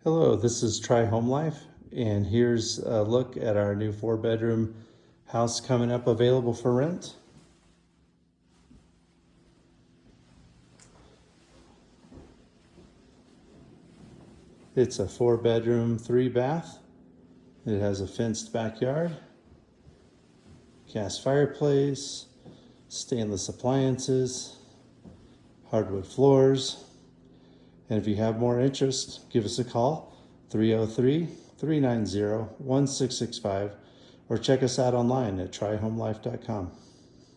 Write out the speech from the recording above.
Hello, this is Try Home Life, and here's a look at our new 4-bedroom house coming up available for rent. It's a 4-bedroom, 3-bath. It has a fenced backyard, gas fireplace, stainless appliances, hardwood floors. And if you have more interest, give us a call, 303-390-1665, or check us out online at tryhomelife.com.